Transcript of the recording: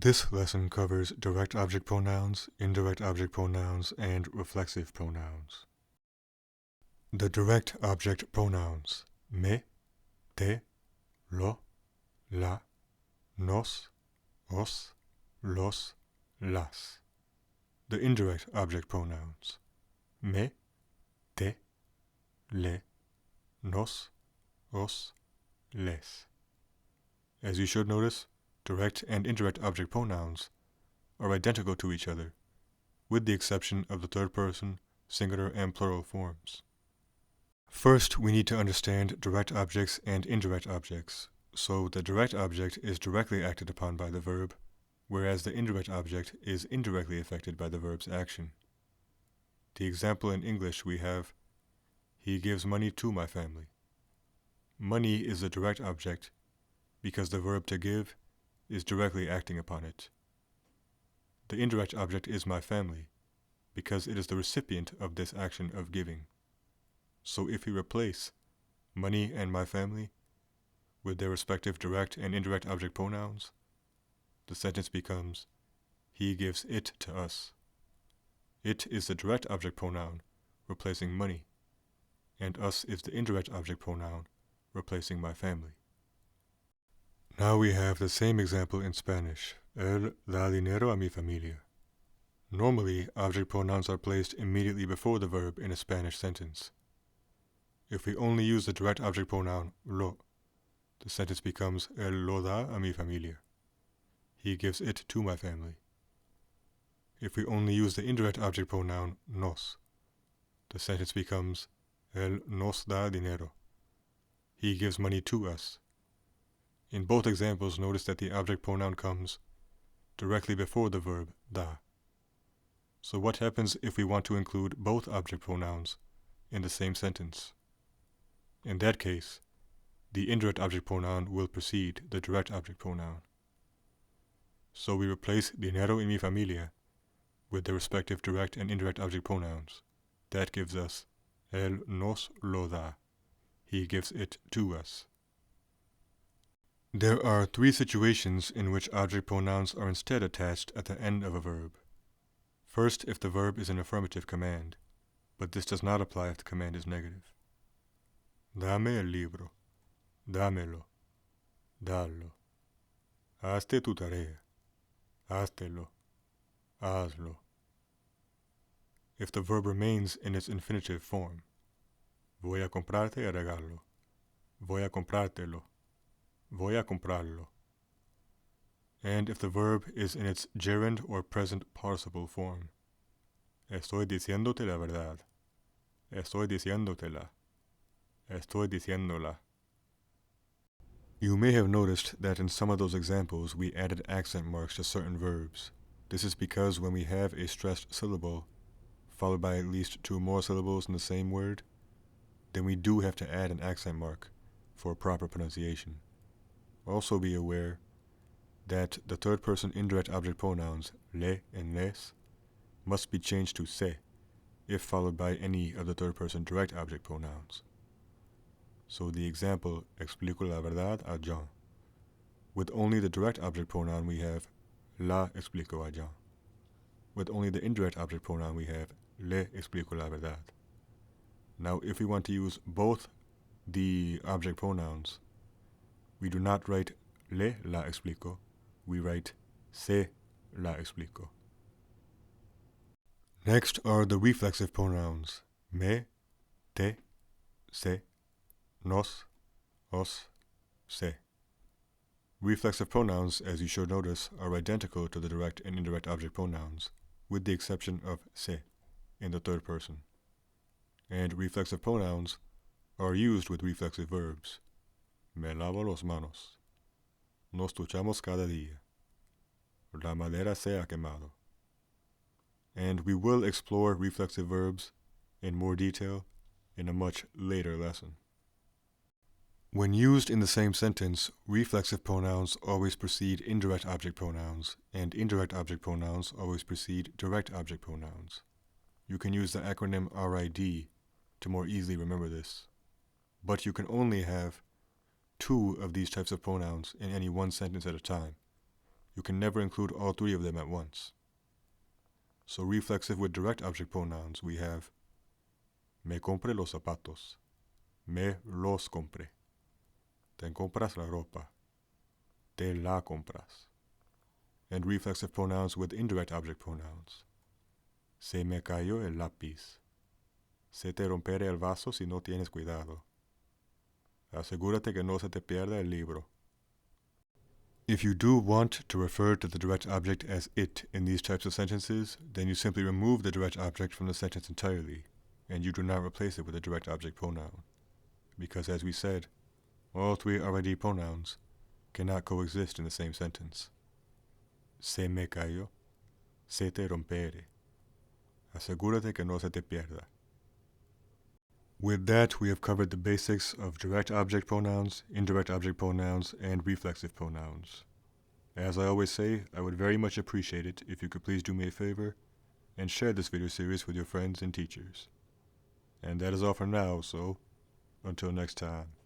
This lesson covers direct object pronouns, indirect object pronouns, and reflexive pronouns. The direct object pronouns me, te, lo, la, nos, os, los, las. The indirect object pronouns me, te, le, nos, os, les. As you should notice, direct and indirect object pronouns are identical to each other, with the exception of the third person, singular and plural forms. First, we need to understand direct objects and indirect objects. So the direct object is directly acted upon by the verb, whereas the indirect object is indirectly affected by the verb's action. The example in English we have, he gives money to my family. Money is the direct object because the verb to give is directly acting upon it. The indirect object is my family because it is the recipient of this action of giving. So if we replace money and my family with their respective direct and indirect object pronouns, the sentence becomes, he gives it to us. It is the direct object pronoun replacing money, and us is the indirect object pronoun replacing my family. Now we have the same example in Spanish. Él da dinero a mi familia. Normally, object pronouns are placed immediately before the verb in a Spanish sentence. If we only use the direct object pronoun lo, the sentence becomes Él lo da a mi familia. He gives it to my family. If we only use the indirect object pronoun nos, the sentence becomes Él nos da dinero. He gives money to us. In both examples, notice that the object pronoun comes directly before the verb da. So what happens if we want to include both object pronouns in the same sentence? In that case, the indirect object pronoun will precede the direct object pronoun. So we replace dinero en mi familia with the respective direct and indirect object pronouns. That gives us Él nos lo da. He gives it to us. There are three situations in which object pronouns are instead attached at the end of a verb. First, if the verb is an affirmative command, but this does not apply if the command is negative. Dame el libro. Dámelo. Dalo. Hazte tu tarea. Háztelo. Hazlo. If the verb remains in its infinitive form, voy a comprarte el regalo. Voy a comprártelo. Voy a comprarlo. And if the verb is in its gerund or present participle form, estoy diciéndote la verdad. Estoy diciéndotela. Estoy diciéndola. You may have noticed that in some of those examples we added accent marks to certain verbs. This is because when we have a stressed syllable followed by at least two more syllables in the same word, then we do have to add an accent mark for proper pronunciation. Also be aware that the third person indirect object pronouns le and les must be changed to se if followed by any of the third person direct object pronouns. So the example, explico la verdad a John. With only the direct object pronoun we have la explico a John. With only the indirect object pronoun we have le explico la verdad. Now if we want to use both the object pronouns, we do not write le la explico, we write se la explico. Next are the reflexive pronouns me, te, se, nos, os, se. Reflexive pronouns, as you should notice, are identical to the direct and indirect object pronouns, with the exception of se in the third person. And reflexive pronouns are used with reflexive verbs. Me lavo las manos. Nos duchamos cada día. La madera se ha quemado. And we will explore reflexive verbs in more detail in a much later lesson. When used in the same sentence, reflexive pronouns always precede indirect object pronouns, and indirect object pronouns always precede direct object pronouns. You can use the acronym RID to more easily remember this. But you can only have two of these types of pronouns in any one sentence at a time. you can never include all three of them at once. So reflexive with direct object pronouns, we have me compré los zapatos, me los compré. Te compras la ropa, te la compras. And reflexive pronouns with indirect object pronouns. Se me cayó el lápiz. Se te romperá el vaso si no tienes cuidado. Asegúrate que no se te pierda el libro. If you do want to refer to the direct object as it in these types of sentences, then you simply remove the direct object from the sentence entirely, and you do not replace it with a direct object pronoun. Because as we said, all three RID pronouns cannot coexist in the same sentence. Se me cayó, se te rompere. Asegúrate que no se te pierda. With that, we have covered the basics of direct object pronouns, indirect object pronouns, and reflexive pronouns. As I always say, I would very much appreciate it if you could please do me a favor and share this video series with your friends and teachers. And that is all for now, so until next time.